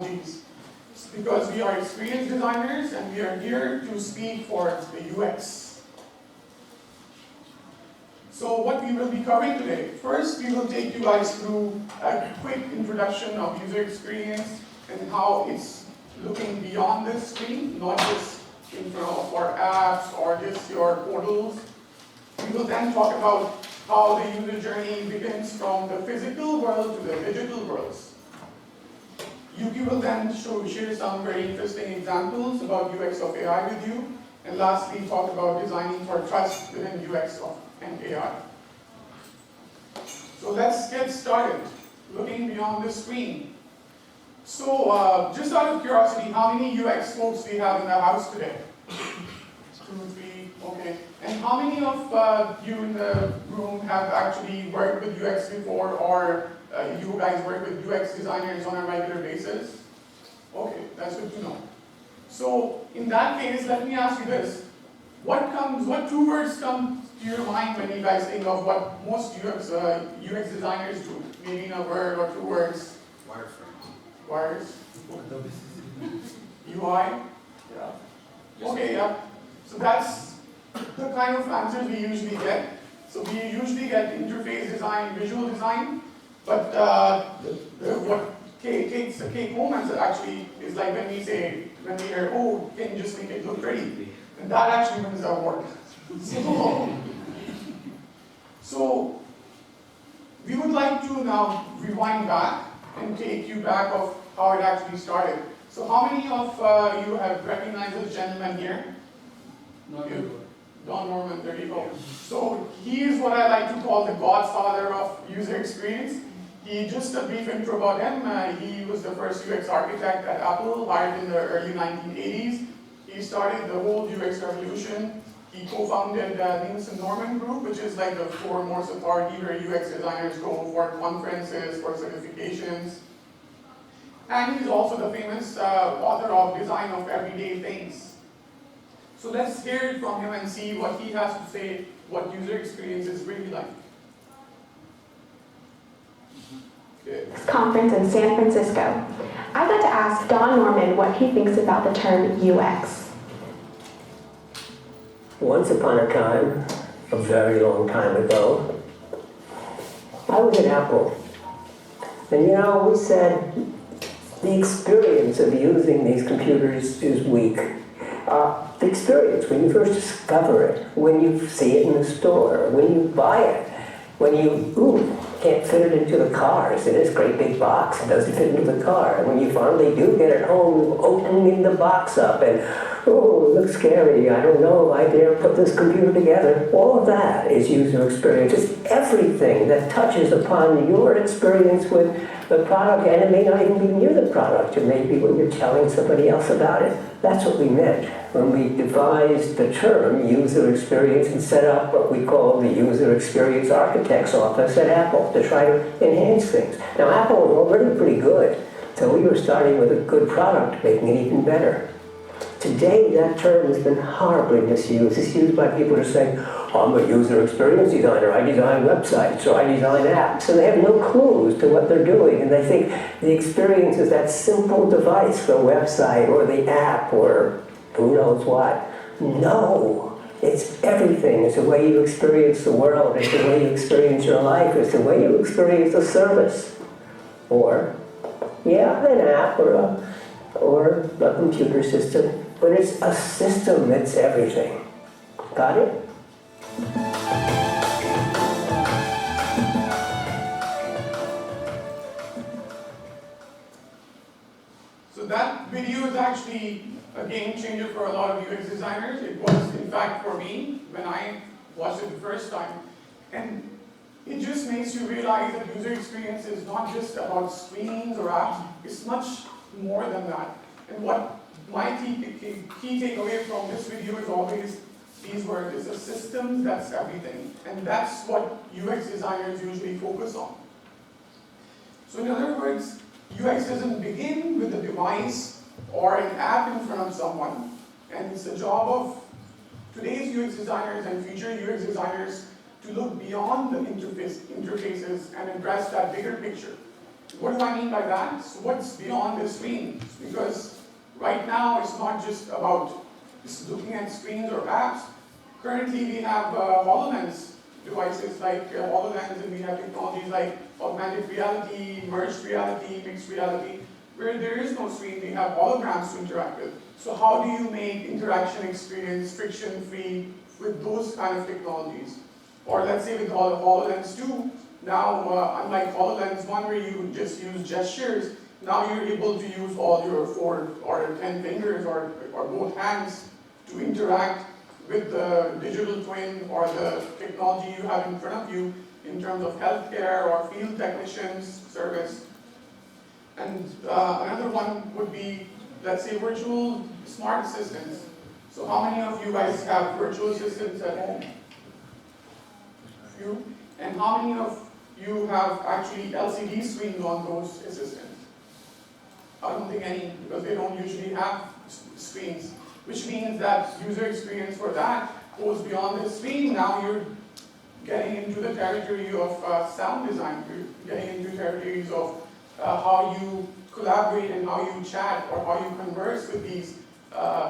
It's because we are experience designers and we are here to speak for the UX. So what we will be covering today, first we will take you guys through a quick introduction of user experience and how it's looking beyond this screen, not just in front of our apps or just your portals. We will then talk about how the user journey begins from the physical world to the digital worlds. Yuki will then share some very interesting examples about UX of AI with you, and lastly talk about designing for trust within UX and AI. So let's get started, looking beyond the screen. So just out of curiosity, how many UX folks do we have in the house today? 2, 3, okay. And how many of you in the room have actually worked with UX before, or you guys work with UX designers on a regular basis? Okay, that's good to know. So in that case, let me ask you this. What 2 words come to your mind when you guys think of what most UX designers do? Maybe in a word or 2 words. Wireframes. Wires. UI? Yeah. Okay, yeah. So that's the kind of answers we usually get. So we usually get interface design, visual design, but what takes the cake home answer actually is like when we hear, oh, can you just make it look pretty? And that actually wins our work. So we would like to now rewind back and take you back of how it actually started. So how many of you have recognized this gentleman here? Don Norman, there you go. So he is what I like to call the godfather of user experience. Just a brief intro about him. He was the first UX architect at Apple, hired in the early 1980s. He started the whole UX revolution. He co-founded Nielsen Norman Group, which is like the foremost authority where UX designers go for conferences, for certifications. And he's also the famous author of Design of Everyday Things. So let's hear it from him and see what he has to say, what user experience is really like. Conference in San Francisco. I'd like to ask Don Norman what he thinks about the term UX. Once upon a time, a very long time ago, I was at Apple. And we said the experience of using these computers is weak. The experience, when you first discover it, when you see it in the store, when you buy it, when you, can't fit it into the car. It's in this great big box. It doesn't fit into the car. And when you finally do get it home, opening the box up and, oh, it looks scary. I don't know if I dare put this computer together. All of that is user experience. It's everything that touches upon your experience with the product, and it may not even be near the product. It may be when you're telling somebody else about it. That's what we meant when we devised the term user experience and set up what we call the User Experience Architect's Office at Apple to try to enhance things. Now, Apple was already pretty good, so we were starting with a good product, making it even better. Today, that term has been horribly misused. It's used by people to say, I'm a user experience designer, I design websites, or I design apps, and they have no clues to what they're doing, and they think the experience is that simple device, the website, or the app, or who knows what. No, it's everything. It's the way you experience the world, it's the way you experience your life, it's the way you experience a service, or, an app, or a computer system. But it's a system that's everything. Got it? So that video is actually a game changer for a lot of UX designers. It was, in fact, for me when I watched it the first time. And it just makes you realize that user experience is not just about screens or apps. It's much more than that. And what my key takeaway from this video is always these words, is a system that's everything. And that's what UX designers usually focus on. So in other words, UX doesn't begin with a device or an app in front of someone. And it's the job of today's UX designers and future UX designers to look beyond the interfaces and address that bigger picture. What do I mean by that? So what's beyond the screen? Because right now it's not just about just looking at screens or apps. Currently we have HoloLens devices like HoloLens, and we have technologies like augmented reality, merged reality, mixed reality, where there is no screen, we have holograms to interact with. So how do you make interaction experience friction-free with those kind of technologies? Or let's say with HoloLens 2, now unlike HoloLens 1 where you just use gestures, now you're able to use all your 4 or 10 fingers or both hands to interact with the digital twin or the technology you have in front of you in terms of healthcare or field technicians service. And another one would be, let's say, virtual smart assistants. So how many of you guys have virtual assistants at home? Few. And how many of you have actually LCD screens on those assistants? I don't think any, because they don't usually have screens, which means that user experience for that goes beyond the screen. Now you're getting into the territory of sound design. You're getting into territories of how you collaborate and how you chat or how you converse with these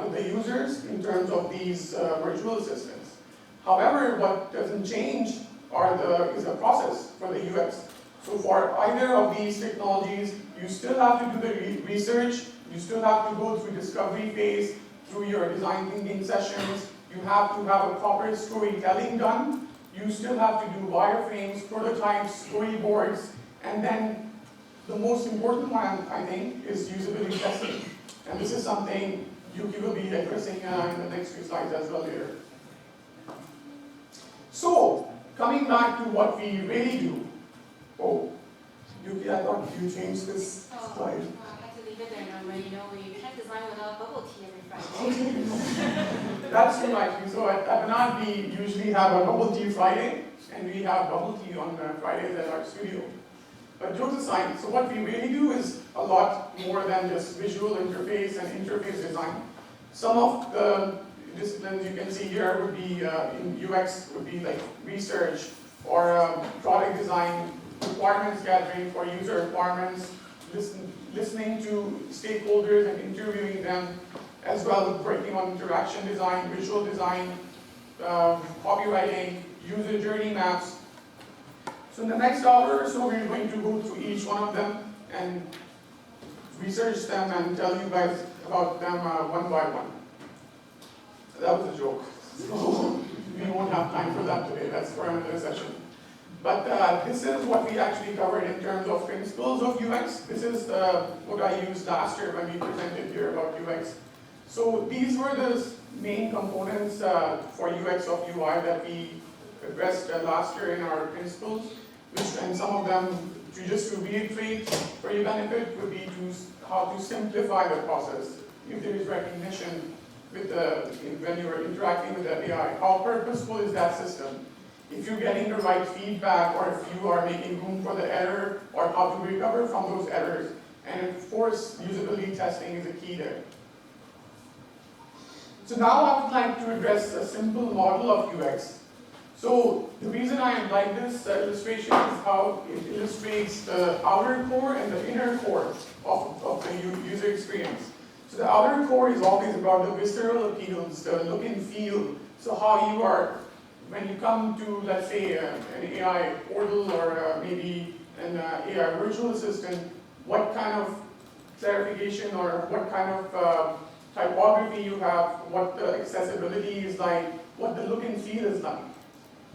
with the users in terms of these virtual assistants. However, what doesn't change is the process for the UX. So for either of these technologies, you still have to do the research, you still have to go through discovery phase, through your design thinking sessions, you have to have a proper storytelling done, you still have to do wireframes, prototypes, storyboards, and then the most important one, I think, is usability testing. And this is something Yuki will be addressing in the next few slides as well later. So, coming back to what we really do. Oh, Yuki, I thought you changed this slide. I had to leave it there, but we can't design without bubble tea every Friday. That's right. So at Banan, we usually have a bubble tea Friday, and we have bubble tea on Fridays at our studio. But jokes aside, so what we really do is a lot more than just visual interface and interface design. Some of the disciplines you can see here would be in UX would be like research or product design, requirements gathering for user requirements, listening to stakeholders and interviewing them, as well as working on interaction design, visual design, copywriting, user journey maps. So in the next hour or so, we're going to go through each one of them and research them and tell you guys about them one by one. That was a joke. So we won't have time for that today. That's for another session. But this is what we actually covered in terms of principles of UX. This is what I used last year when we presented here about UX. So these were the main components for UX of UI that we addressed last year in our principles. And some of them, just to reiterate for your benefit, would be how to simplify the process. If there is recognition when you are interacting with the AI, how purposeful is that system? If you're getting the right feedback, or if you are making room for the error, or how to recover from those errors. And of course, usability testing is a key there. So now I would like to address a simple model of UX. So the reason I like this illustration is how it illustrates the outer core and the inner core of the user experience. So the outer core is always about the visceral appeals, the look and feel. So how you are, when you come to, let's say, an AI portal or maybe an AI virtual assistant, what kind of clarification or what kind of typography you have, what the accessibility is like, what the look and feel is like.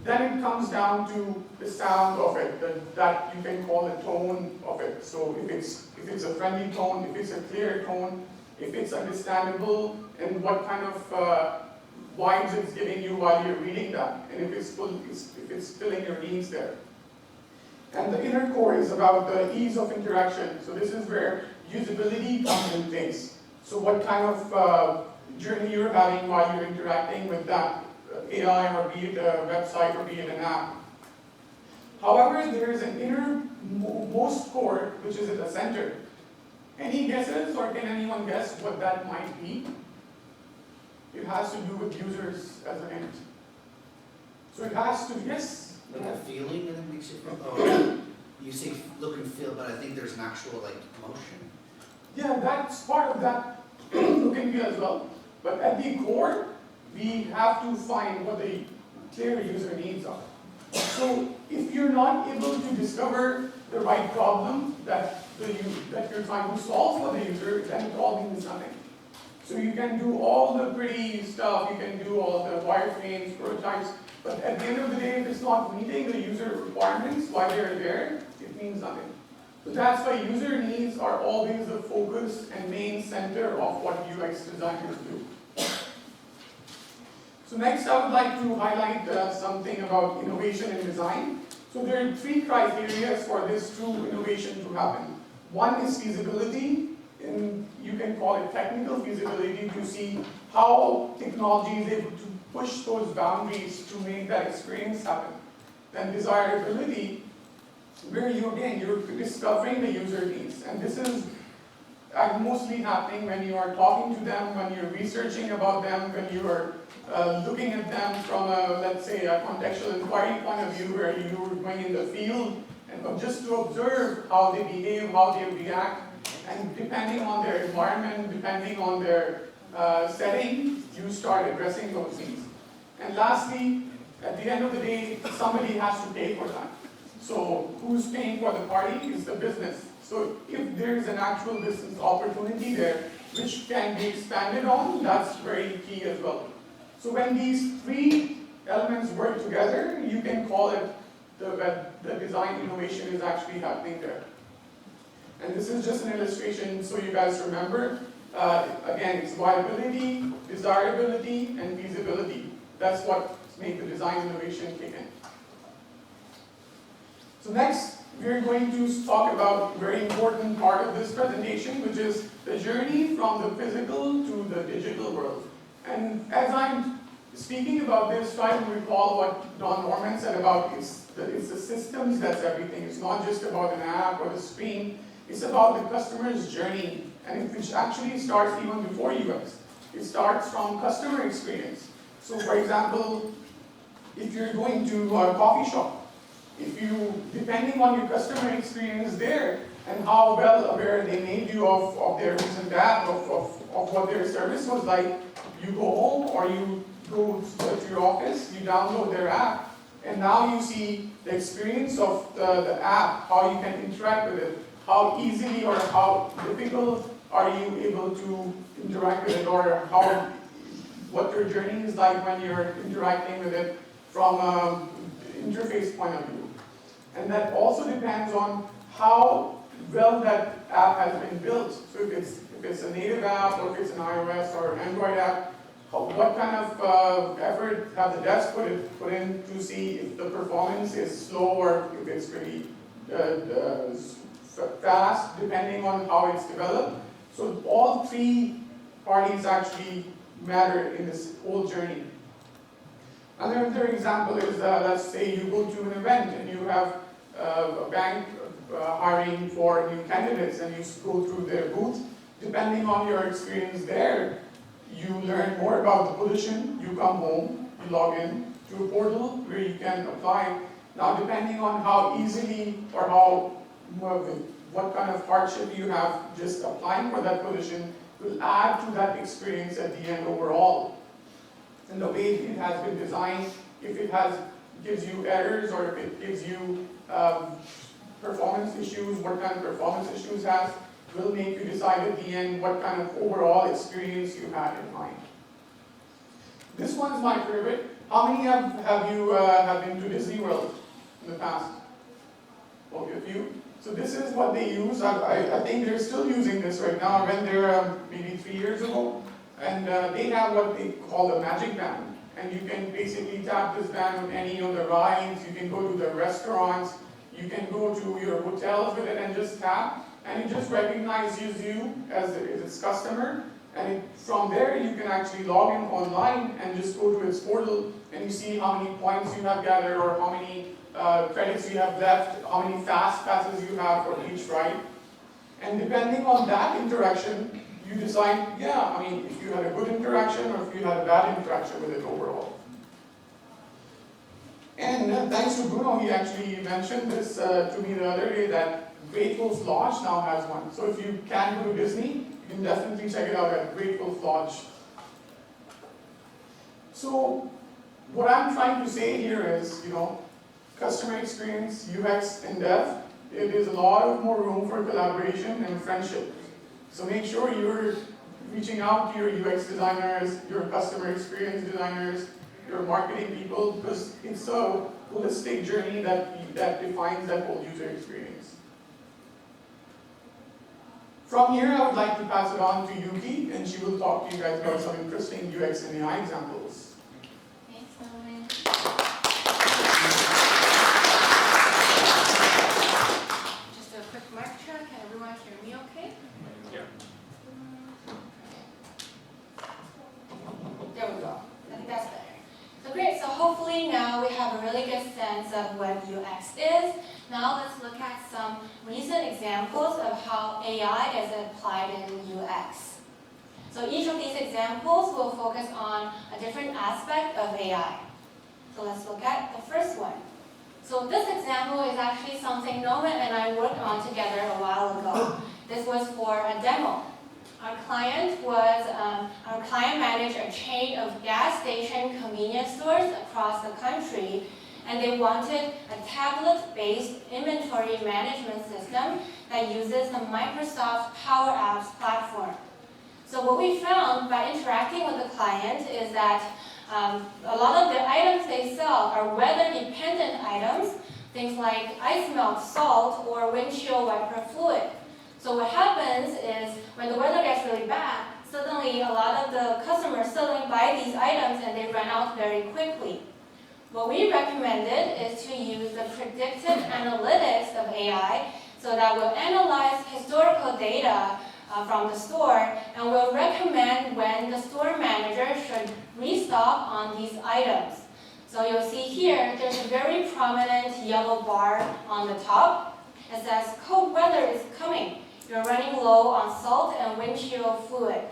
Then it comes down to the sound of it, that you can call the tone of it. So if it's a friendly tone, if it's a clear tone, if it's understandable, and what kind of vibes it's giving you while you're reading that, and if it's filling your needs there. And the inner core is about the ease of interaction. So this is where usability comes in place. So what kind of journey you're having while you're interacting with that AI, or be it a website, or be it an app. However, there is an innermost core, which is at the center. Any guesses, or can anyone guess what that might be? It has to do with users as an end. So it has to, yes? Like a feeling that it makes you feel? You say look and feel, but I think there's an actual like motion. Yeah, that's part of that look and feel as well. But at the core, we have to find what the clear user needs are. So if you're not able to discover the right problem that you're trying to solve for the user, then it all means nothing. So you can do all the pretty stuff, you can do all the wireframes, prototypes, but at the end of the day, if it's not meeting the user requirements while they're there, it means nothing. So that's why user needs are always the focus and main center of what UX designers do. So next I would like to highlight something about innovation in design. So there are 3 criteria for this true innovation to happen. One is feasibility, and you can call it technical feasibility to see how technology is able to push those boundaries to make that experience happen. Then desirability, where you're discovering the user needs. And this is mostly happening when you are talking to them, when you're researching about them, when you are looking at them from let's say, a contextual inquiry point of view, where you're going in the field and just to observe how they behave, how they react, and depending on their environment, depending on their setting, you start addressing those needs. And lastly, at the end of the day, somebody has to pay for that. So who's paying for the party is the business. So if there is an actual business opportunity there, which can be expanded on, that's very key as well. So when these 3 elements work together, you can call it the design innovation is actually happening there. And this is just an illustration so you guys remember. Again, it's viability, desirability, and feasibility. That's what makes the design innovation kick in. So next, we're going to talk about a very important part of this presentation, which is the journey from the physical to the digital world. And as I'm speaking about this, try to recall what Don Norman said about it's the systems that's everything. It's not just about an app or the screen. It's about the customer's journey, and which actually starts even before UX. It starts from customer experience. So for example, if you're going to a coffee shop, depending on your customer experience there and how well aware they made you of their recent app, of what their service was like, you go home or you go to your office, you download their app, and now you see the experience of the app, how you can interact with it, how easily or how difficult are you able to interact with it, or what your journey is like when you're interacting with it from an interface point of view. And that also depends on how well that app has been built. So if it's a native app, or if it's an iOS or Android app, what kind of effort have the devs put in to see if the performance is slow or if it's pretty fast, depending on how it's developed. So all 3 parties actually matter in this whole journey. Another example is, let's say you go to an event and you have a bank hiring for new candidates, and you go through their booth. Depending on your experience there, you learn more about the position, you come home, you log in to a portal where you can apply. Now depending on how easily or what kind of hardship you have just applying for that position will add to that experience at the end overall. And the way it has been designed, if it gives you errors or if it gives you performance issues, what kind of performance issues has, will make you decide at the end what kind of overall experience you had in mind. This one is my favorite. How many have been to Disney World in the past? Okay, a few. So this is what they use. I think they're still using this right now. I went there maybe 3 years ago, and they have what they call the magic band. And you can basically tap this band on any of the rides, you can go to the restaurants, you can go to your hotels with it and just tap, and it just recognizes you as its customer. And from there, you can actually log in online and just go to its portal, and you see how many points you have gathered, or how many credits you have left, how many fast passes you have for each ride. And depending on that interaction, you decide, yeah, I mean, if you had a good interaction or if you had a bad interaction with it overall. And thanks to Bruno, he actually mentioned this to me the other day that Great Wolf Lodge now has one. So if you can go to Disney, you can definitely check it out at Great Wolf Lodge. So what I'm trying to say here is, customer experience, UX, and dev, it is a lot of more room for collaboration and friendship. So make sure you're reaching out to your UX designers, your customer experience designers, your marketing people, because it's a holistic journey that defines that whole user experience. From here, I would like to pass it on to Yuki, and she will talk to you guys about some interesting UX and AI examples. Thanks, Norman. Just a quick mic check. Can everyone hear me okay? Yeah. There we go. I think that's better. So great. So hopefully now we have a really good sense of what UX is. Now let's look at some recent examples of how AI is applied in UX. So each of these examples will focus on a different aspect of AI. So let's look at the first one. So this example is actually something Norman and I worked on together a while ago. This was for a demo. Our client managed a chain of gas station convenience stores across the country, and they wanted a tablet-based inventory management system that uses the Microsoft Power Apps platform. So what we found by interacting with the client is that a lot of the items they sell are weather-dependent items, things like ice melt, salt, or windshield wiper fluid. So what happens is when the weather gets really bad, suddenly a lot of the customers suddenly buy these items and they run out very quickly. What we recommended is to use the predictive analytics of AI so that we'll analyze historical data from the store and will recommend when the store manager should restock on these items. So you'll see here, there's a very prominent yellow bar on the top. It says, cold weather is coming. You're running low on salt and windshield fluid.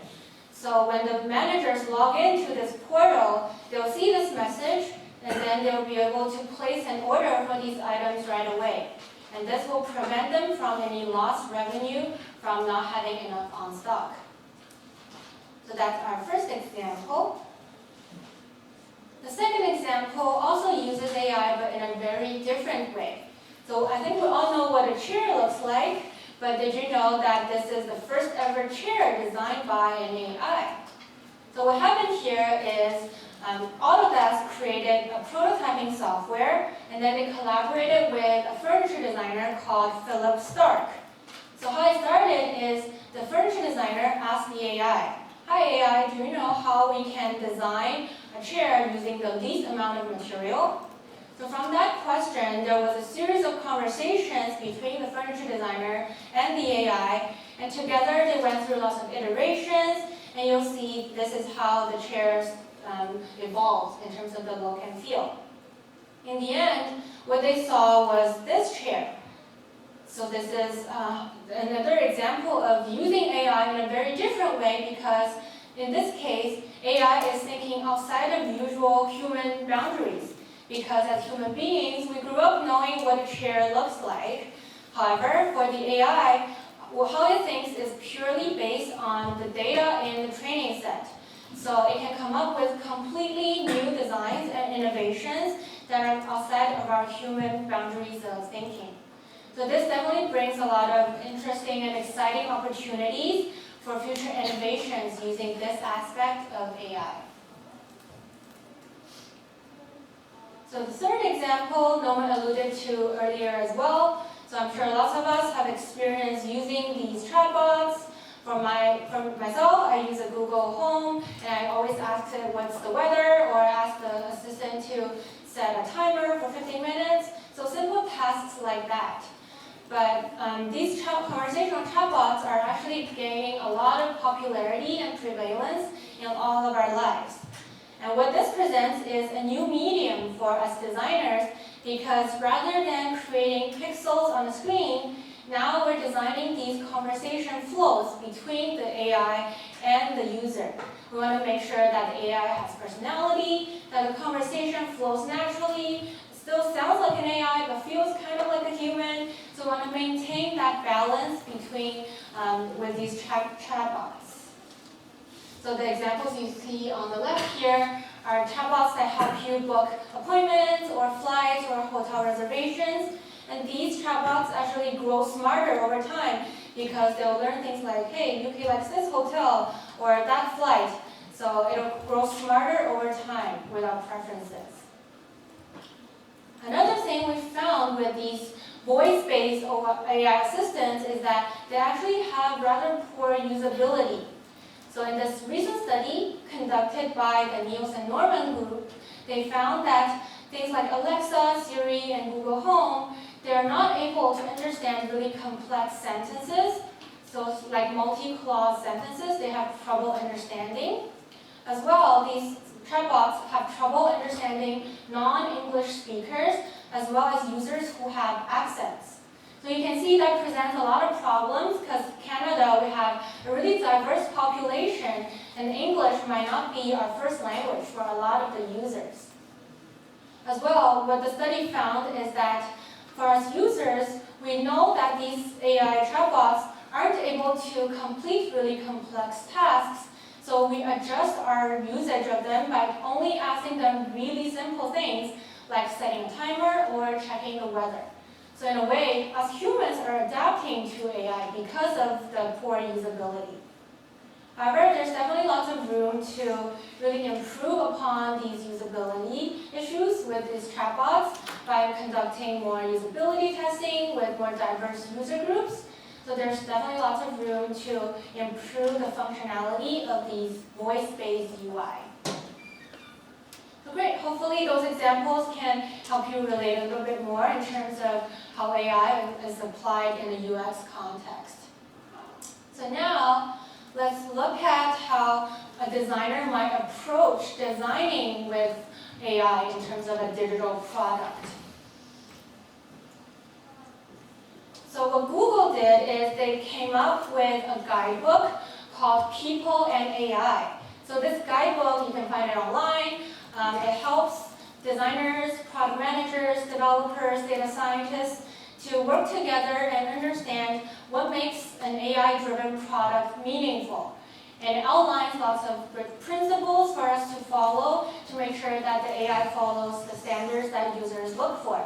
So when the managers log into this portal, they'll see this message, and then they'll be able to place an order for these items right away. And this will prevent them from any lost revenue from not having enough on stock. So that's our first example. The second example also uses AI, but in a very different way. So I think we all know what a chair looks like, but did you know that this is the first ever chair designed by an AI? So what happened here is Autodesk created a prototyping software, and then they collaborated with a furniture designer called Philip Stark. So how it started is the furniture designer asked the AI, "Hi AI, do you know how we can design a chair using the least amount of material?" So from that question, there was a series of conversations between the furniture designer and the AI, and together they went through lots of iterations, and you'll see this is how the chairs evolved in terms of the look and feel. In the end, what they saw was this chair. So this is another example of using AI in a very different way, because in this case, AI is thinking outside of usual human boundaries. Because as human beings, we grew up knowing what a chair looks like. However, for the AI, how it thinks is purely based on the data in the training set. So it can come up with completely new designs and innovations that are outside of our human boundaries of thinking. So this definitely brings a lot of interesting and exciting opportunities for future innovations using this aspect of AI. So the third example, Norman alluded to earlier as well. So I'm sure lots of us have experience using these chatbots. For myself, I use a Google Home, and I always ask it what's the weather, or ask the assistant to set a timer for 15 minutes. So simple tasks like that. But these conversational chatbots are actually gaining a lot of popularity and prevalence in all of our lives. And what this presents is a new medium for us designers, because rather than creating pixels on the screen, now we're designing these conversation flows between the AI and the user. We want to make sure that the AI has personality, that the conversation flows naturally, still sounds like an AI, but feels kind of like a human. So we want to maintain that balance between with these chatbots. So the examples you see on the left here are chatbots that help you book appointments or flights or hotel reservations. And these chatbots actually grow smarter over time because they'll learn things like, hey, UK likes this hotel or that flight. So it'll grow smarter over time with our preferences. Another thing we found with these voice-based AI assistants is that they actually have rather poor usability. So in this recent study conducted by the Niels and Norman group, they found that things like Alexa, Siri, and Google Home, they're not able to understand really complex sentences. So like multi-clause sentences, they have trouble understanding. As well, these chatbots have trouble understanding non-English speakers as well as users who have accents. So you can see that presents a lot of problems because Canada, we have a really diverse population and English might not be our first language for a lot of the users. As well, what the study found is that for us users, we know that these AI chatbots aren't able to complete really complex tasks. So we adjust our usage of them by only asking them really simple things like setting a timer or checking the weather. So in a way, us humans are adapting to AI because of the poor usability. However, there's definitely lots of room to really improve upon these usability issues with these chatbots by conducting more usability testing with more diverse user groups. So there's definitely lots of room to improve the functionality of these voice-based UI. So great, hopefully those examples can help you relate a little bit more in terms of how AI is applied in a UX context. So now, let's look at how a designer might approach designing with AI in terms of a digital product. So what Google did is they came up with a guidebook called People and AI. So this guidebook, you can find it online. It helps designers, product managers, developers, data scientists to work together and understand what makes an AI-driven product meaningful. And it outlines lots of good principles for us to follow to make sure that the AI follows the standards that users look for.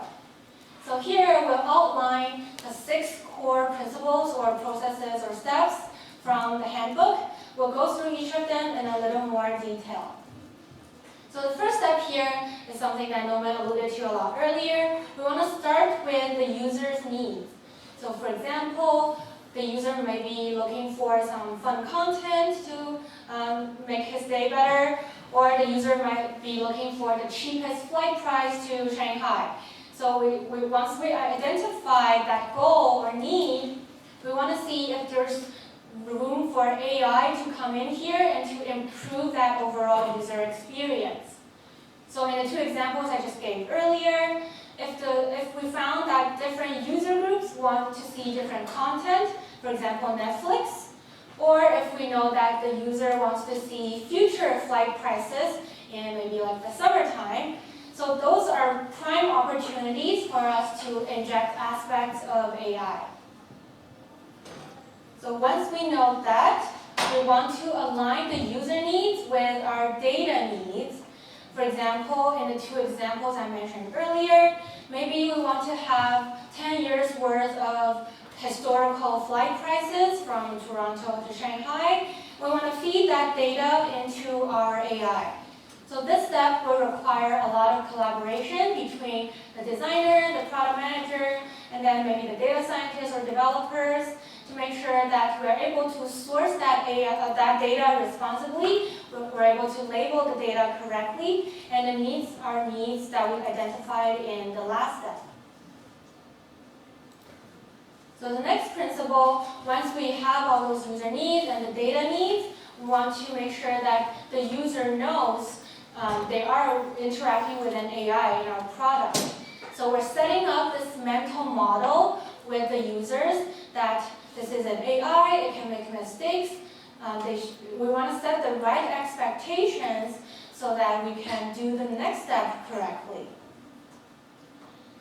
So here we'll outline the 6 core principles or processes or steps from the handbook. We'll go through each of them in a little more detail. So the first step here is something that Norman alluded to a lot earlier. We want to start with the user's needs. So for example, the user may be looking for some fun content to make his day better, or the user might be looking for the cheapest flight price to Shanghai. So once we identify that goal or need, we want to see if there's room for AI to come in here and to improve that overall user experience. So in the 2 examples I just gave earlier, if we found that different user groups want to see different content, for example Netflix, or if we know that the user wants to see future flight prices in maybe like the summertime, so those are prime opportunities for us to inject aspects of AI. So once we know that, we want to align the user needs with our data needs. For example, in the 2 examples I mentioned earlier, maybe we want to have 10 years worth of historical flight prices from Toronto to Shanghai. We want to feed that data into our AI. So this step will require a lot of collaboration between the designer, the product manager, and then maybe the data scientists or developers to make sure that we're able to source that data responsibly, we're able to label the data correctly, and it meets our needs that we identified in the last step. So the next principle, once we have all those user needs and the data needs, we want to make sure that the user knows they are interacting with an AI in our product. So we're setting up this mental model with the users that this is an AI, it can make mistakes. We want to set the right expectations so that we can do the next step correctly.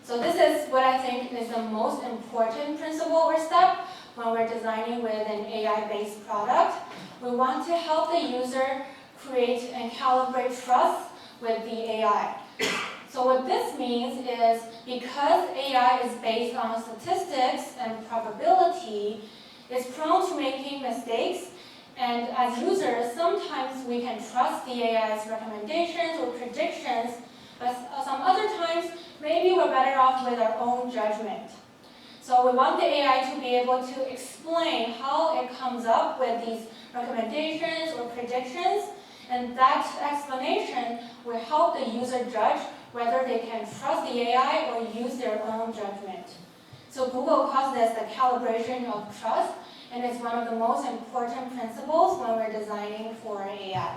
So this is what I think is the most important principle or step when we're designing with an AI-based product. We want to help the user create and calibrate trust with the AI. So what this means is because AI is based on statistics and probability, it's prone to making mistakes. And as users, sometimes we can trust the AI's recommendations or predictions, but some other times, maybe we're better off with our own judgment. So we want the AI to be able to explain how it comes up with these recommendations or predictions, and that explanation will help the user judge whether they can trust the AI or use their own judgment. So Google calls this the calibration of trust, and it's one of the most important principles when we're designing for AI.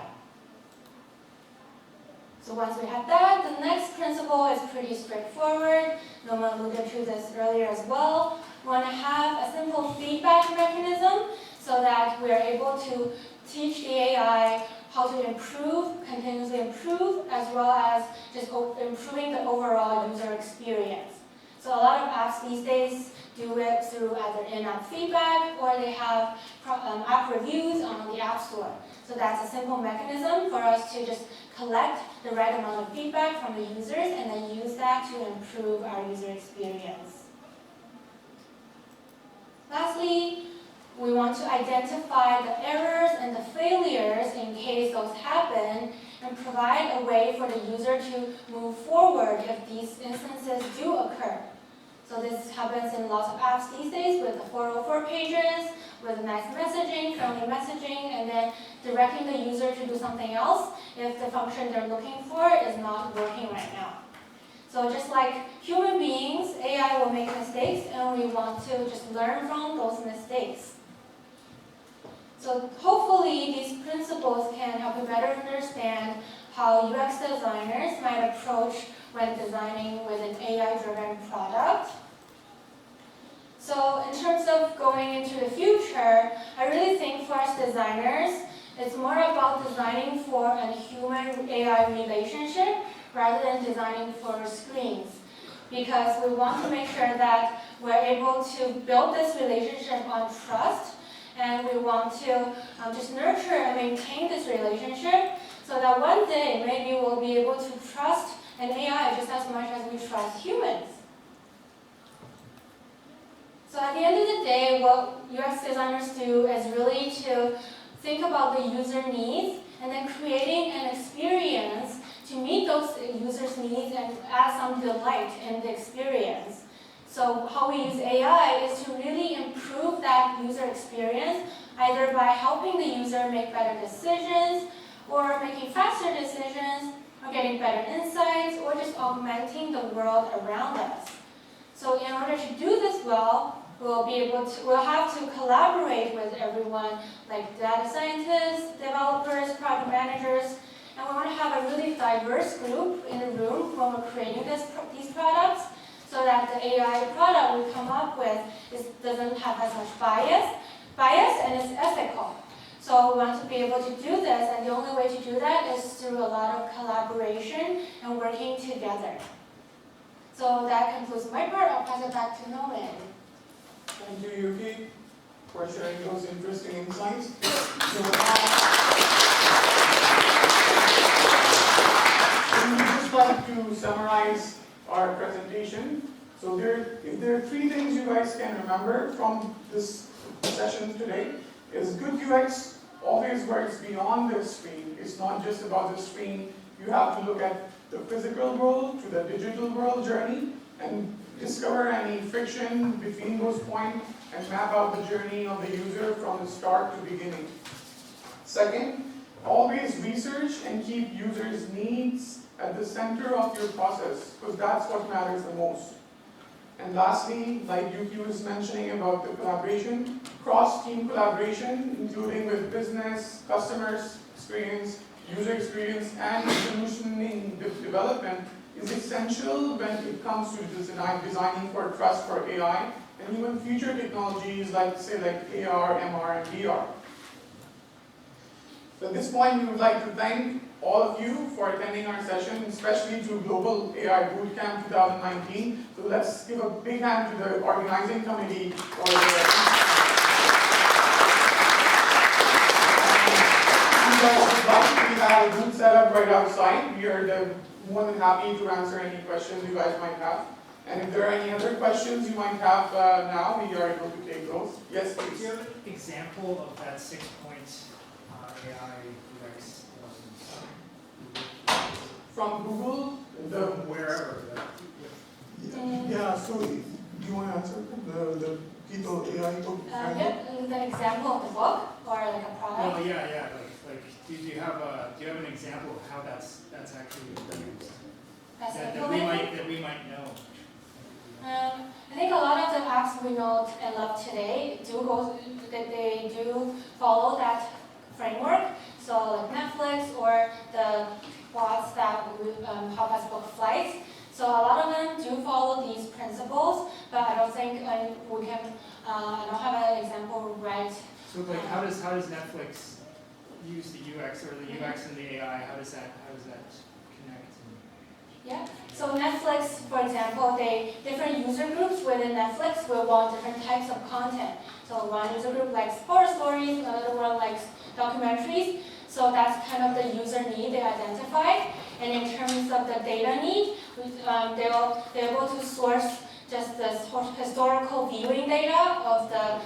So once we have that, the next principle is pretty straightforward. Norman alluded to this earlier as well. We want to have a simple feedback mechanism so that we're able to teach the AI how to improve, continuously improve, as well as just improving the overall user experience. So a lot of apps these days do it through either in-app feedback or they have app reviews on the App Store. So that's a simple mechanism for us to just collect the right amount of feedback from the users and then use that to improve our user experience. Lastly, we want to identify the errors and the failures in case those happen and provide a way for the user to move forward if these instances do occur. So this happens in lots of apps these days with the 404 pages, with nice messaging, friendly messaging, and then directing the user to do something else if the function they're looking for is not working right now. So just like human beings, AI will make mistakes, and we want to just learn from those mistakes. So hopefully these principles can help you better understand how UX designers might approach when designing with an AI-driven product. So in terms of going into the future, I really think for us designers, it's more about designing for a human-AI relationship rather than designing for screens. Because we want to make sure that we're able to build this relationship on trust, and we want to just nurture and maintain this relationship so that one day maybe we'll be able to trust an AI just as much as we trust humans. So at the end of the day, what UX designers do is really to think about the user needs and then creating an experience to meet those users' needs and add some delight in the experience. So how we use AI is to really improve that user experience, either by helping the user make better decisions, or making faster decisions, or getting better insights, or just augmenting the world around us. So in order to do this well, we'll have to collaborate with everyone, like data scientists, developers, product managers, and we want to have a really diverse group in the room when we're creating these products, so that the AI product we come up with doesn't have as much bias and is ethical. So we want to be able to do this, and the only way to do that is through a lot of collaboration and working together. So that concludes my part. I'll pass it back to Norman. Thank you, Yuki, for sharing those interesting insights. So, we would just like to summarize our presentation. So if there are three things you guys can remember from this session today, is good UX always works beyond the screen. It's not just about the screen. You have to look at the physical world to the digital world journey and discover any friction between those points and map out the journey of the user from the start to beginning. Second, always research and keep users' needs at the center of your process, because that's what matters the most. And lastly, like Yuki was mentioning about the collaboration, cross-team collaboration, including with business, customers experience, user experience, and solutioning development, is essential when it comes to designing for trust for AI and even future technologies like AR, MR, and VR. So at this point, we would like to thank all of you for attending our session, especially to Global AI Bootcamp 2019. So let's give a big hand to the organizing committee for the we have a booth set up right outside. We are more than happy to answer any questions you guys might have. And if there are any other questions you might have now, we are able to take those. Yes, please. Do you have an example of that 6-point AI UX? From Google, From wherever. yeah. So do you want to answer the people AI book? Yep, the example of the book or like a product. Oh yeah. Like do you have an example of how that's actually used? That's That we might know. I think a lot of the apps we know and love today they do follow that framework. So like Netflix or the bots that help us book flights. So a lot of them do follow these principles, but I don't think we can. I don't have an example right. So like how does Netflix use the UX or the UX and the AI? How does that connect? Yeah. So Netflix, for example, different user groups within Netflix will want different types of content. So one user group likes horror stories, another one likes documentaries. So that's kind of the user need they identified. And in terms of the data need, they're able to source just the historical viewing data of the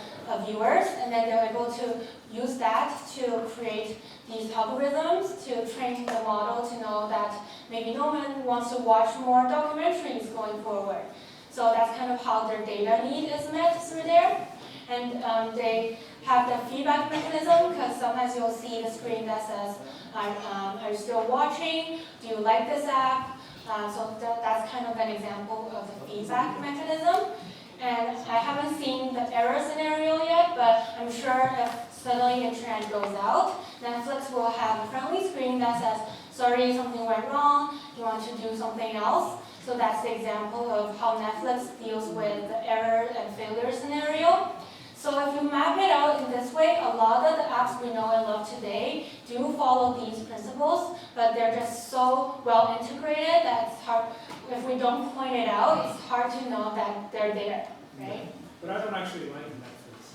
viewers, and then they're able to use that to create these algorithms to train the model to know that maybe no one wants to watch more documentaries going forward. So that's kind of how their data need is met through there. And they have the feedback mechanism, because sometimes you'll see the screen that says, are you still watching? Do you like this app? So that's kind of an example of the feedback mechanism. And I haven't seen the error scenario yet, but I'm sure if suddenly a trend goes out, Netflix will have a friendly screen that says, sorry, something went wrong, you want to do something else. So that's the example of how Netflix deals with the error and failure scenario. So if you map it out in this way, a lot of the apps we know and love today do follow these principles, but they're just so well integrated that it's hard, if we don't point it out, it's hard to know that they're there, right? But I don't actually like Netflix.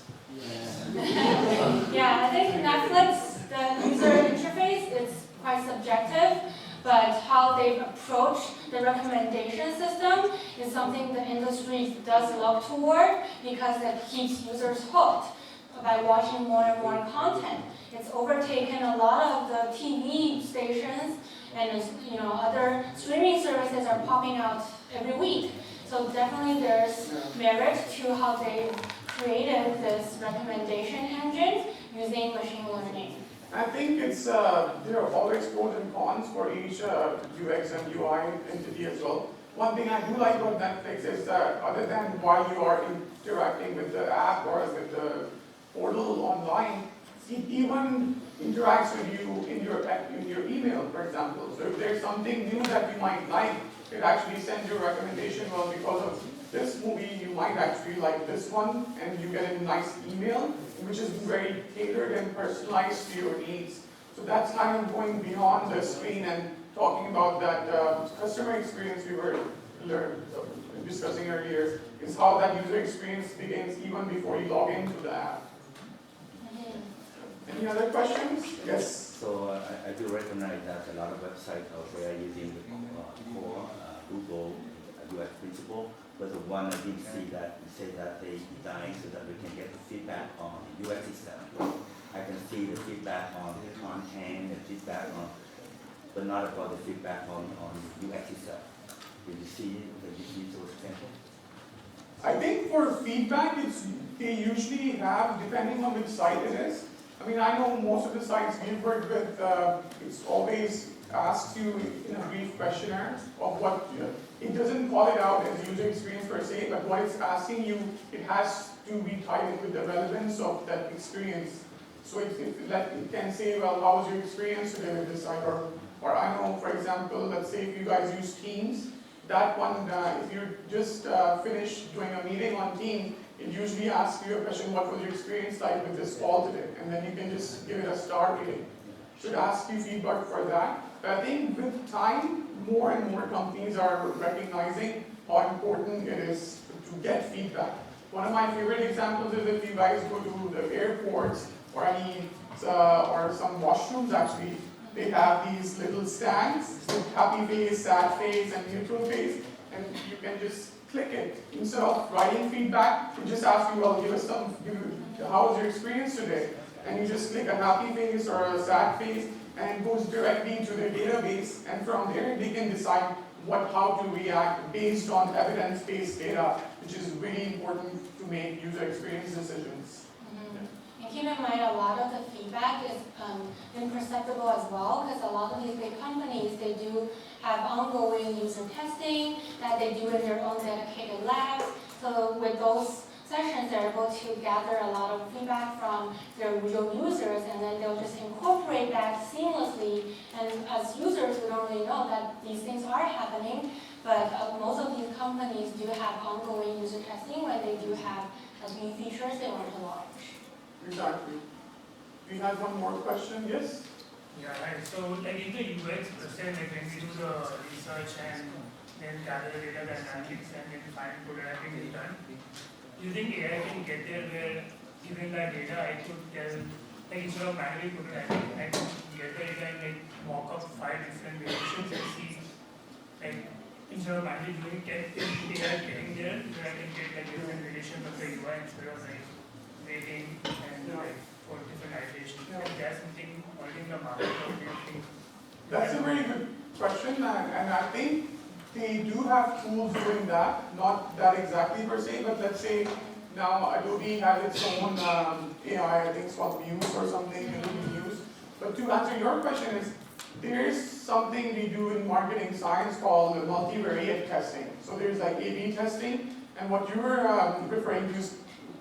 Yeah, I think Netflix, the user interface, is quite subjective, but how they approach the recommendation system is something the industry does look toward because it keeps users hooked by watching more and more content. It's overtaken a lot of the TV stations, and other streaming services are popping out every week. So definitely there's merit to how they created this recommendation engine using machine learning. I think there are always pros and cons for each UX and UI entity as well. One thing I do like about Netflix is that other than while you are interacting with the app or with the portal online, it even interacts with you in your email, for example. So if there's something new that you might like, it actually sends you a recommendation. Well, because of this movie, you might actually like this one, and you get a nice email, which is very tailored and personalized to your needs. So that's kind of going beyond the screen and talking about that customer experience we were discussing earlier, is how that user experience begins even before you log into the app. Any other questions? Yes. So I do recognize that a lot of websites out there are using the core Google UX principle, but the one I did see that say that they design so that we can get the feedback on the UX itself. I can see the feedback on the content, the feedback on, but not about the feedback on UX itself. Did you see those examples? I think for feedback, they usually have, depending on which site it is. I mean, I know most of the sites we've worked with, it's always asks you in a brief questionnaire of what, it doesn't call it out as user experience per se, but what it's asking you, it has to be tied in with the relevance of that experience. So it can say, well, how was your experience today with this site? Or I know, for example, let's say if you guys use Teams, that one, if you just finished doing a meeting on Teams, it usually asks you a question, what was your experience like with this call today? And then you can just give it a star rating. should ask you feedback for that. But I think with time, more and more companies are recognizing how important it is to get feedback. One of my favorite examples is if you guys go to the airports or or some washrooms actually, they have these little stands with happy face, sad face, and neutral face, and you can just click it. Instead of writing feedback, you just ask you, well, how was your experience today? And you just click a happy face or a sad face, and it goes directly to the database, and from there they can decide how to react based on evidence-based data, which is really important to make user experience decisions. And keep in mind, a lot of the feedback is imperceptible as well, because a lot of these big companies, they do have ongoing user testing that they do in their own dedicated labs. So with those sessions, they're able to gather a lot of feedback from their real users, and then they'll just incorporate that seamlessly. And as users, we don't really know that these things are happening, but most of these companies do have ongoing user testing when they do have new features they want to launch. Exactly. We have one more question, yes? Yeah, right. So like in the UX process, like when we do the research and then gather the data, the analytics, and then find prototyping is done, do you think AI can get there where even the data I could tell, like instead of manually prototyping, I could get the data and like mock up 5 different variations and see, like instead of manually doing, can AI getting there where I can get like different variations of the UI instead of like waiting and like for different iterations? Is there something already in the market, or do you think? That's a very good question, and I think they do have tools doing that, not that exactly per se, but let's say now Adobe has its own AI, I think it's called Muse or something, Adobe Muse. But to answer your question there is something we do in marketing science called multivariate testing. So there's like A/B testing, and what you were referring to is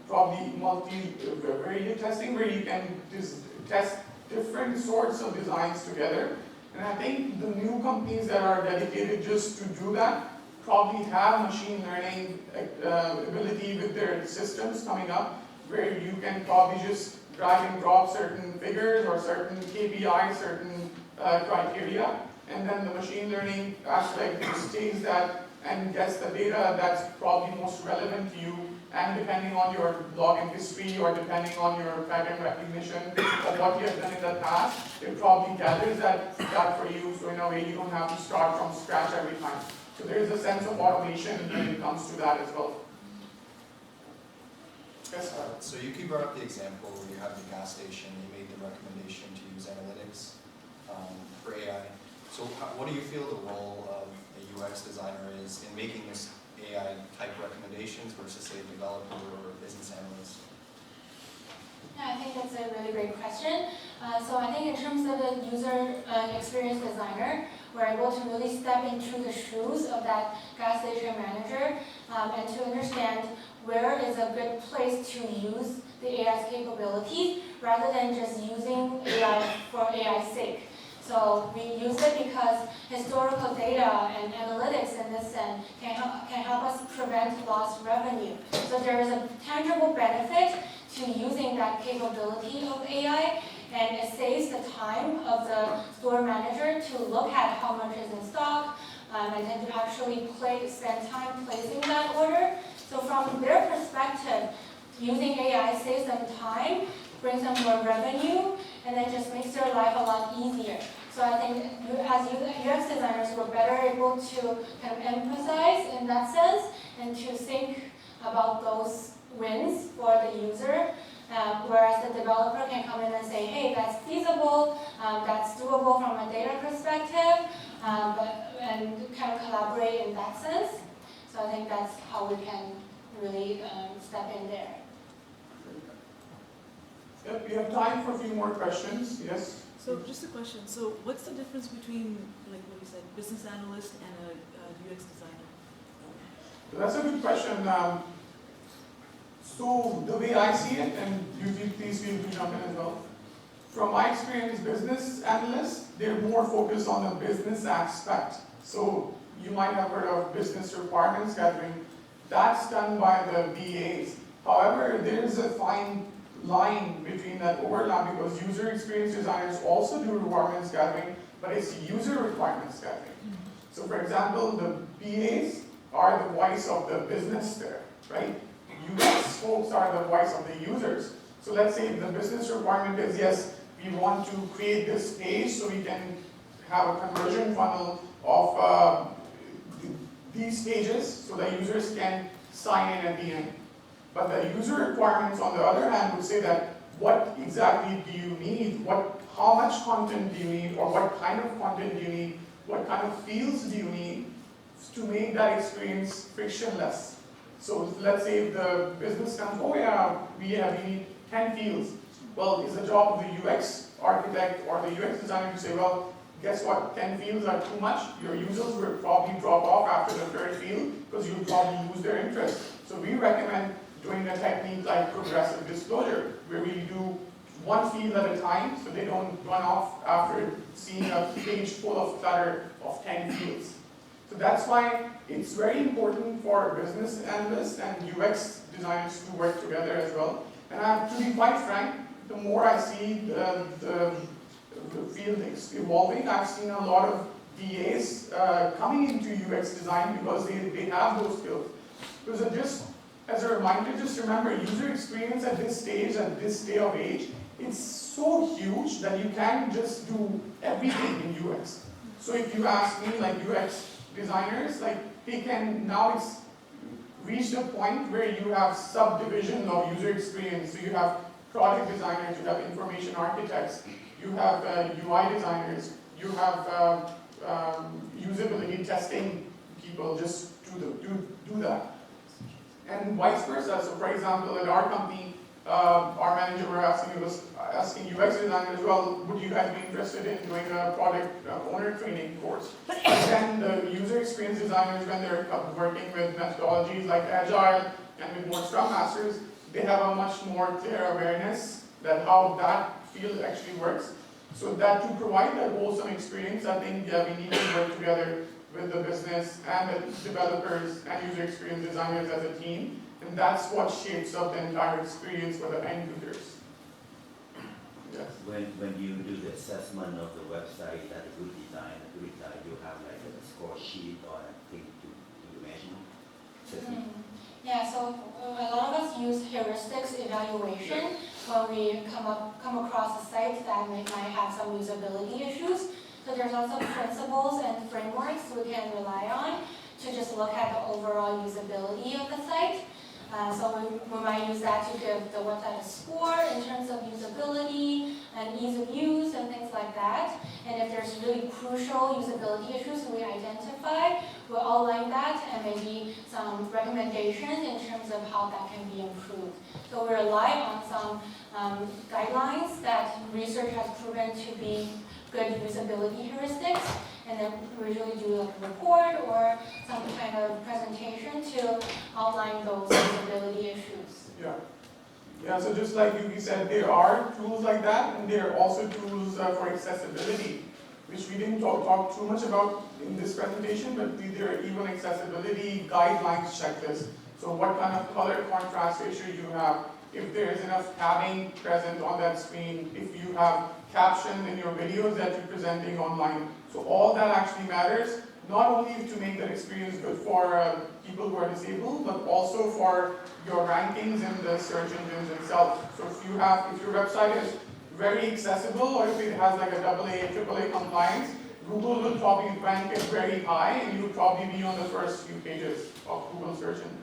probably multivariate testing, where you can just test different sorts of designs together. And I think the new companies that are dedicated just to do that probably have machine learning ability with their systems coming up, where you can probably just drag and drop certain figures or certain KPIs, certain criteria, and then the machine learning aspect stays that and gets the data that's probably most relevant to you. And depending on your login history or depending on your pattern recognition of what you have done in the past, it probably gathers that for you, so in a way you don't have to start from scratch every time. So there is a sense of automation when it comes to that as well. Yes, sir. So you brought up the example where you have the gas station, you made the recommendation to use analytics for AI. So what do you feel the role of a UX designer is in making this AI type recommendations versus say a developer or a business analyst? Yeah, I think that's a really great question. So I think in terms of the user experience designer, we're able to really step into the shoes of that gas station manager and to understand where is a good place to use the AI's capabilities rather than just using AI for AI's sake. So we use it because historical data and analytics in this sense can help us prevent lost revenue. So there is a tangible benefit to using that capability of AI, and it saves the time of the store manager to look at how much is in stock and then to actually spend time placing that order. So from their perspective, using AI saves them time, brings them more revenue, and then just makes their life a lot easier. So I think as UX designers, we're better able to kind of emphasize in that sense and to think about those wins for the user, whereas the developer can come in and say, hey, that's feasible, that's doable from a data perspective, and kind of collaborate in that sense. So I think that's how we can really step in there. Yep, we have time for a few more questions. Yes? So just a question. So what's the difference between, like what you said, business analyst and a UX designer? That's a good question. So the way I see it, and you please feel free to jump in as well. From my experience, business analysts, they're more focused on the business aspect. So you might have heard of business requirements gathering. That's done by the BAs. However, there's a fine line between that overlap because user experience designers also do requirements gathering, but it's user requirements gathering. So for example, the BAs are the voice of the business there, right? UX folks are the voice of the users. So let's say the business requirement is, yes, we want to create this page so we can have a conversion funnel of these pages so that users can sign in at the end. But the user requirements, on the other hand, would say that what exactly do you need? How much content do you need? Or what kind of content do you need? What kind of fields do you need to make that experience frictionless? So let's say if the business comes, oh yeah, we need 10 fields. Well, it's the job of the UX architect or the UX designer to say, well, guess what, 10 fields are too much. Your users will probably drop off after the third field because you'll probably lose their interest. So we recommend doing a technique like progressive disclosure, where we do one field at a time so they don't run off after seeing a page full of clutter of 10 fields. So that's why it's very important for business analysts and UX designers to work together as well. And to be quite frank, the more I see the field evolving, I've seen a lot of VAs coming into UX design because they have those skills. Because just as a reminder, just remember, user experience at this stage, at this day of age, it's so huge that you can't just do everything in UX. So if you ask me, like UX designers, like they can, now it's reached a point where you have subdivisions of user experience. So you have product designers, you have information architects, you have UI designers, you have usability testing people just do that. And vice versa. So for example, at our company, our manager were asking UX designers, well, would you guys be interested in doing a product owner training course? And then the user experience designers, when they're working with methodologies like Agile and with more Scrum Masters, they have a much more clear awareness that how that field actually works. So that to provide that wholesome experience, I think we need to work together with the business and the developers and user experience designers as a team. And that's what shapes up the entire experience for the end users. Yes. When you do the assessment of the website at a good design, you have like a score sheet or a thing to measure? Yeah, so a lot of us use heuristics evaluation when we come across a site that might have some usability issues. So there's lots of principles and frameworks we can rely on to just look at the overall usability of the site. So we might use that to give the website a score in terms of usability and ease of use and things like that. And if there's really crucial usability issues we identify, we'll outline that and maybe some recommendations in terms of how that can be improved. So we rely on some guidelines that research has proven to be good usability heuristics, and then we usually do like a report or some kind of presentation to outline those usability issues. Yeah, so just like you said, there are tools like that, and there are also tools for accessibility, which we didn't talk too much about in this presentation, but there are even accessibility guidelines checklists. So what kind of color contrast ratio you have, if there is enough tabbing present on that screen, if you have captions in your videos that you're presenting online. So all that actually matters, not only to make that experience good for people who are disabled, but also for your rankings in the search engines itself. So if your website is very accessible, or if it has like a AA, AAA compliance, Google will probably rank it very high, and you'll probably be on the first few pages of Google search engine.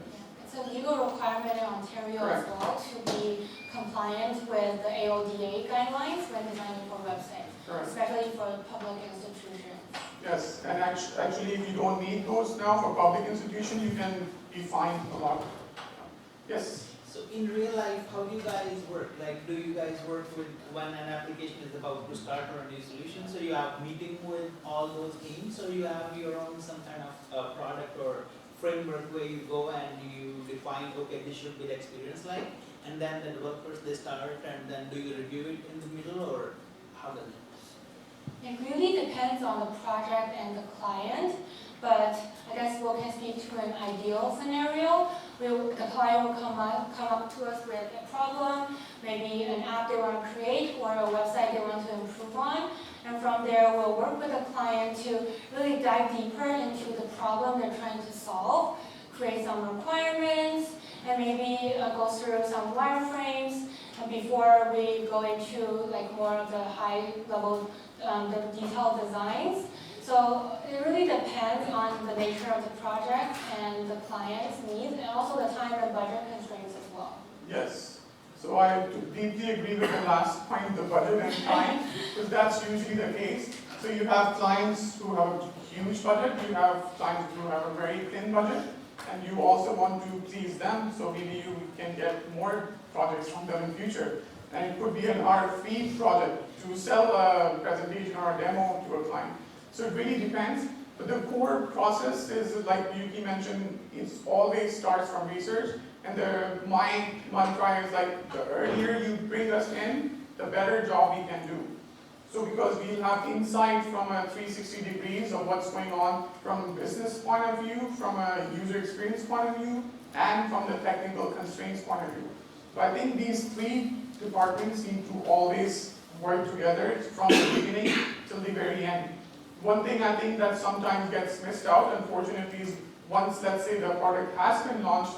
It's a legal requirement in Ontario as well to be compliant with the AODA guidelines when designing for websites, especially for public institutions. Yes, and actually if you don't need those now for public institutions, you can be fined a lot. Yes? So in real life, how do you guys work? Like, do you guys work with when an application is about to start or a new solution? So you have meeting with all those teams, or you have your own some kind of product or framework where you go and you define, okay, this should be the experience like, and then the developers, they start, and then do you review it in the middle, or how does it work? It really depends on the project and the client, but I guess we can speak to an ideal scenario the client will come up to us with a problem, maybe an app they want to create or a website they want to improve on. And from there, we'll work with the client to really dive deeper into the problem they're trying to solve, create some requirements, and maybe go through some wireframes before we go into like more of the high level, the detailed designs. So it really depends on the nature of the project and the client's needs, and also the time and budget constraints as well. Yes. So I deeply agree with the last point, the budget and time, because that's usually the case. So you have clients who have a huge budget, you have clients who have a very thin budget, and you also want to please them, so maybe you can get more projects from them in future. And it could be an RFP project to sell a presentation or a demo to a client. So it really depends, but the core process is, like Yuki mentioned, it always starts from research, and my mantra is like, the earlier you bring us in, the better job we can do. So because we'll have insight from a 360 degrees of what's going on from a business point of view, from a user experience point of view, and from the technical constraints point of view. So I think these three departments need to always work together from the beginning till the very end. One thing I think that sometimes gets missed out, unfortunately, is once, let's say, the product has been launched,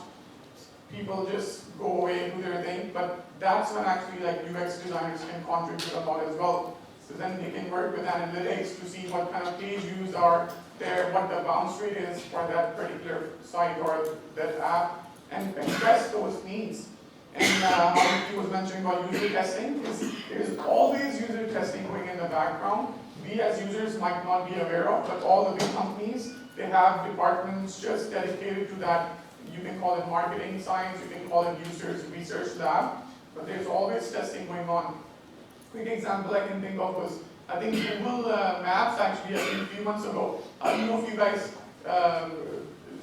people just go away and do their thing, but that's when actually like UX designers can contribute a lot as well. So then they can work with analytics to see what kind of page views are there, what the bounce rate is for that particular site or that app, and address those needs. And how he was mentioning about user testing, there's always user testing going in the background. We as users might not be aware of, but all the big companies, they have departments just dedicated to that. You can call it marketing science, you can call it users research lab, but there's always testing going on. Quick example I can think of was, I think Google Maps actually, I think a few months ago, I don't know if you guys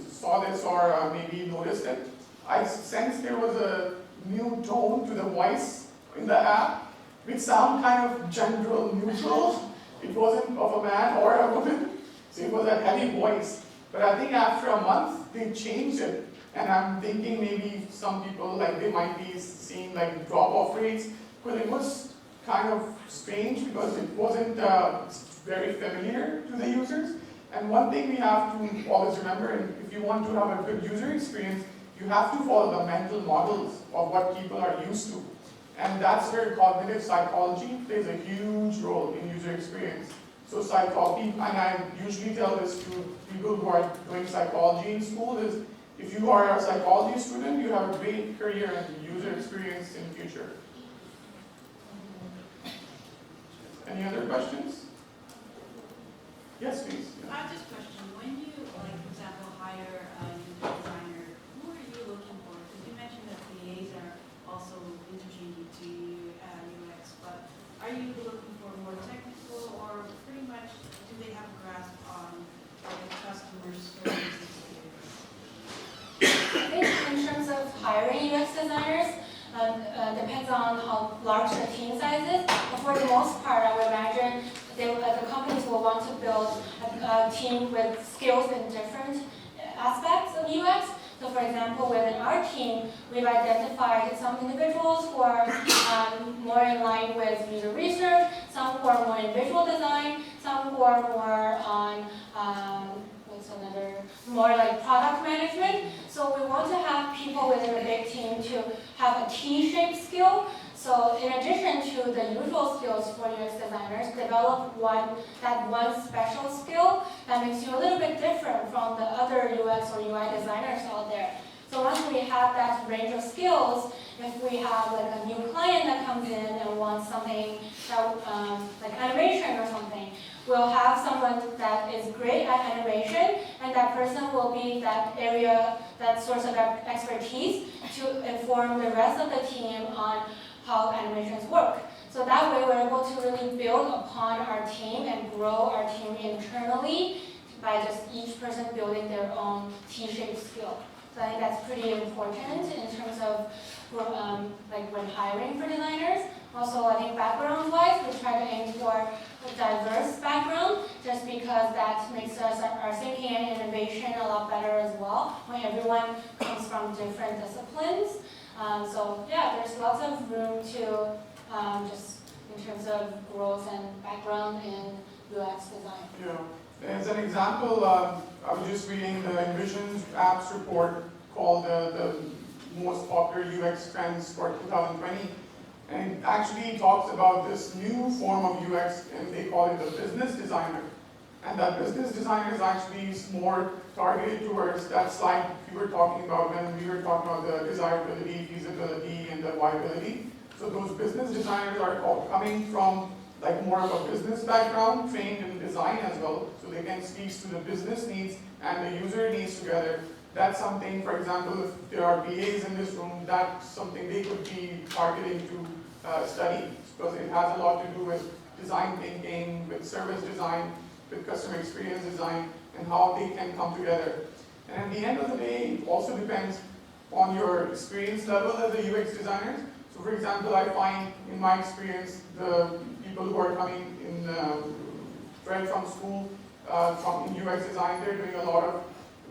saw this or maybe noticed it. I sensed there was a new tone to the voice in the app, which sound kind of general neutral. It wasn't of a man or a woman, so it was a heavy voice. But I think after a month, they changed it. And I'm thinking maybe some people, like they might be seeing like drop-off rates, but it was kind of strange because it wasn't very familiar to the users. And one thing we have to always remember, and if you want to have a good user experience, you have to follow the mental models of what people are used to. And that's where cognitive psychology plays a huge role in user experience. So psychology, and I usually tell this to people who are doing psychology in school, is if you are a psychology student, you have a great career in user experience in the future. Any other questions? Yes, please. I have this question. When you, like, for example, hire a new designer, who are you looking for? Because you mentioned that VAs are also interchanging to UX, but are you looking for more technical, or pretty much do they have a grasp on like customer service experience? I think in terms of hiring UX designers, depends on how large the team size is. But for the most part, I would imagine the companies will want to build a team with skills in different aspects of UX. So for example, within our team, we've identified some individuals who are more in line with user research, some who are more in visual design, some who are more on more like product management. So we want to have people within a big team to have a T-shaped skill. So in addition to the usual skills for UX designers, develop one special skill that makes you a little bit different from the other UX or UI designers out there. So once we have that range of skills, if we have like a new client that comes in and wants something that, like animation or something, we'll have someone that is great at animation, and that person will be that area, that source of expertise to inform the rest of the team on how animations work. So that way we're able to really build upon our team and grow our team internally by just each person building their own T-shaped skill. So I think that's pretty important in terms of like when hiring for designers. Also, I think background-wise, we try to aim for diverse background, just because that makes our thinking and innovation a lot better as well, when everyone comes from different disciplines. So yeah, there's lots of room to just in terms of growth and background in UX design. Yeah. As an example, I was just reading the Envision Apps report called the most popular UX trends for 2020. And it actually talks about this new form of UX, and they call it the business designer. And that business designer is actually more targeted towards that slide we were talking about when we were talking about the desirability, feasibility, and the viability. So those business designers are all coming from like more of a business background, trained in design as well, so they can speak to the business needs and the user needs together. That's something, for example, if there are BAs in this room, that's something they could be targeting to study, because it has a lot to do with design thinking, with service design, with customer experience design, and how they can come together. And at the end of the day, it also depends on your experience level as a UX designer. So for example, I find in my experience, the people who are coming in right from school, from in UX design, they're doing a lot of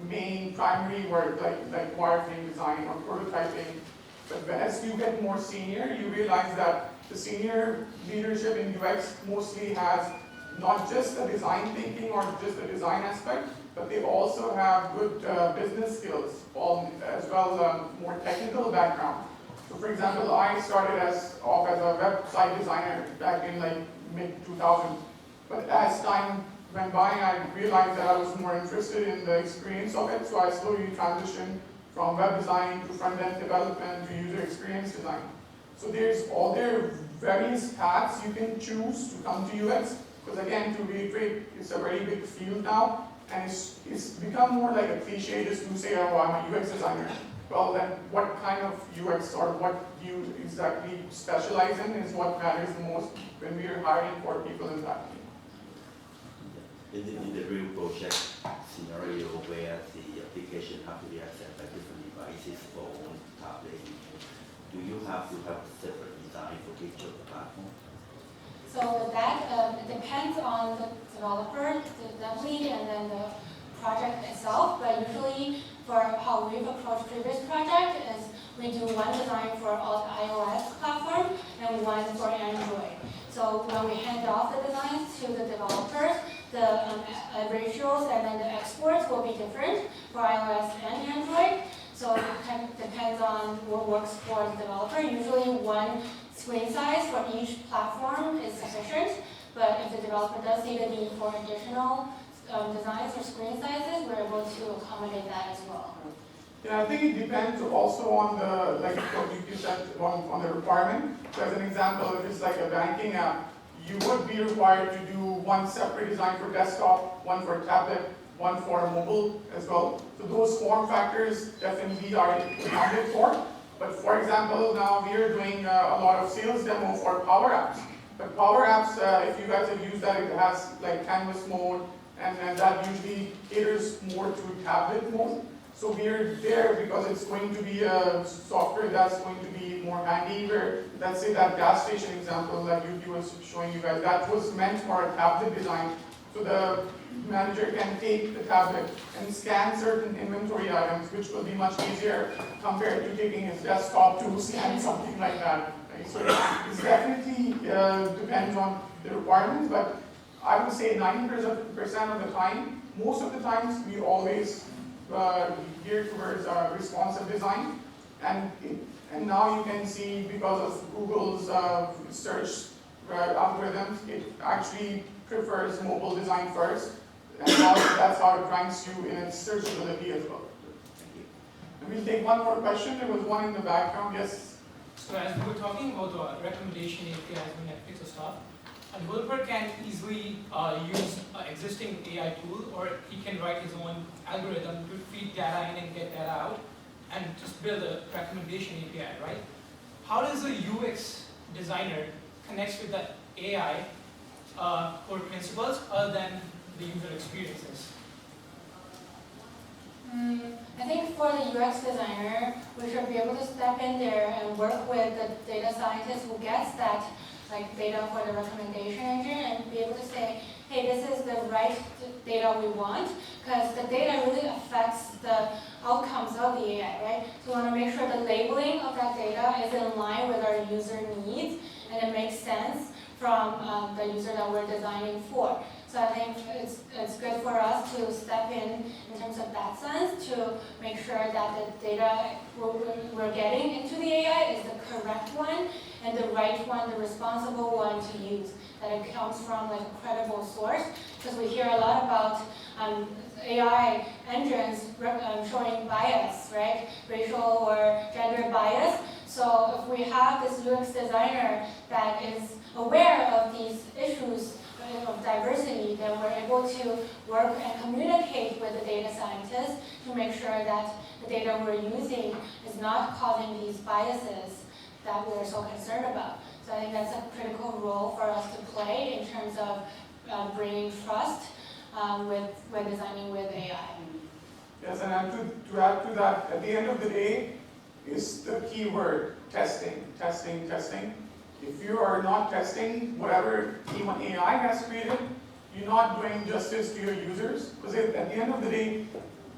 main primary work like wireframe design or prototyping. But as you get more senior, you realize that the senior leadership in UX mostly has not just the design thinking or just the design aspect, but they also have good business skills, as well as more technical background. So for example, I started off as a website designer back in like mid-2000. But as time went by, I realized that I was more interested in the experience of it, so I slowly transitioned from web design to front-end development to user experience design. So there are various paths you can choose to come to UX, because again, to reiterate, it's a very big field now, and it's become more like a cliche just to say, oh, I'm a UX designer. Well, then what kind of UX or what you exactly specialize in is what matters the most when we are hiring for people in that team. In the real project scenario where the application have to be accessed by different devices, phone, tablet, do you have to have a separate design for each of the platform? So that it depends on the developer, the lead, and then the project itself. But usually, for how we've approached previous project is we do one design for all the iOS platform and one for Android. So when we hand off the designs to the developers, the ratios and then the exports will be different for iOS and Android. So it kind of depends on what works for the developer. Usually one screen size for each platform is sufficient, but if the developer does see the need for additional designs or screen sizes, we're able to accommodate that as well. Yeah, I think it depends also on the, like what you said, on the requirement. So as an example, if it's like a banking app, you would be required to do one separate design for desktop, one for tablet, one for mobile as well. So those form factors definitely are accounted for. But for example, now we are doing a lot of sales demo for Power Apps. But Power Apps, if you guys have used that, it has like canvas mode, and that usually caters more to tablet mode. So we are there because it's going to be a software that's going to be more handy. Where, let's say that gas station example that Yuki was showing you guys, that was meant for a tablet design. So the manager can take the tablet and scan certain inventory items, which will be much easier compared to taking his desktop to scan something like that. Right? So it definitely depends on the requirements, but I would say 90% of the time, most of the times, we always gear towards responsive design. And now you can see, because of Google's search algorithms, it actually prefers mobile design first, and that's how it ranks you in its searchability as well. And we'll take one more question. There was one in the background. Yes? So as we were talking about the recommendation APIs and Netflix or stuff, a developer can easily use an existing AI tool, or he can write his own algorithm to feed data in and get data out, and just build a recommendation API, right? How does a UX designer connect with the AI core principles other than the user experiences? I think for the UX designer, we should be able to step in there and work with the data scientist who gets that like data for the recommendation engine and be able to say, this is the right data we want, because the data really affects the outcomes of the AI, right? So we want to make sure the labeling of that data is in line with our user needs, and it makes sense from the user that we're designing for. So I think it's good for us to step in terms of that sense, to make sure that the data we're getting into the AI is the correct one, and the right one, the responsible one to use, that it comes from like a credible source, because we hear a lot about AI engines showing bias, right? Racial or gender bias. So if we have this UX designer that is aware of these issues of diversity, then we're able to work and communicate with the data scientists to make sure that the data we're using is not causing these biases that we're so concerned about. So I think that's a critical role for us to play in terms of bringing trust when designing with AI. Yes, and to add to that, at the end of the day, is the key word, testing, testing, testing. If you are not testing whatever team on AI has created, you're not doing justice to your users. Because at the end of the day,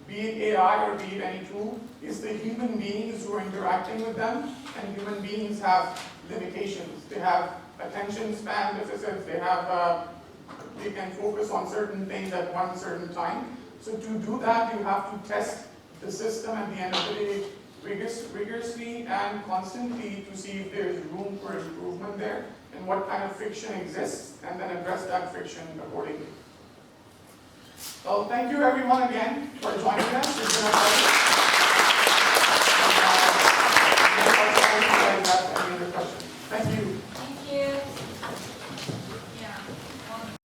be it AI or be it any tool, it's the human beings who are interacting with them, and human beings have limitations. They have attention span deficits, they can focus on certain things at one certain time. So to do that, you have to test the system at the end of the day rigorously and constantly to see if there is room for improvement there and what kind of friction exists, and then address that friction accordingly. Well, thank you everyone again for joining us. It's been a pleasure.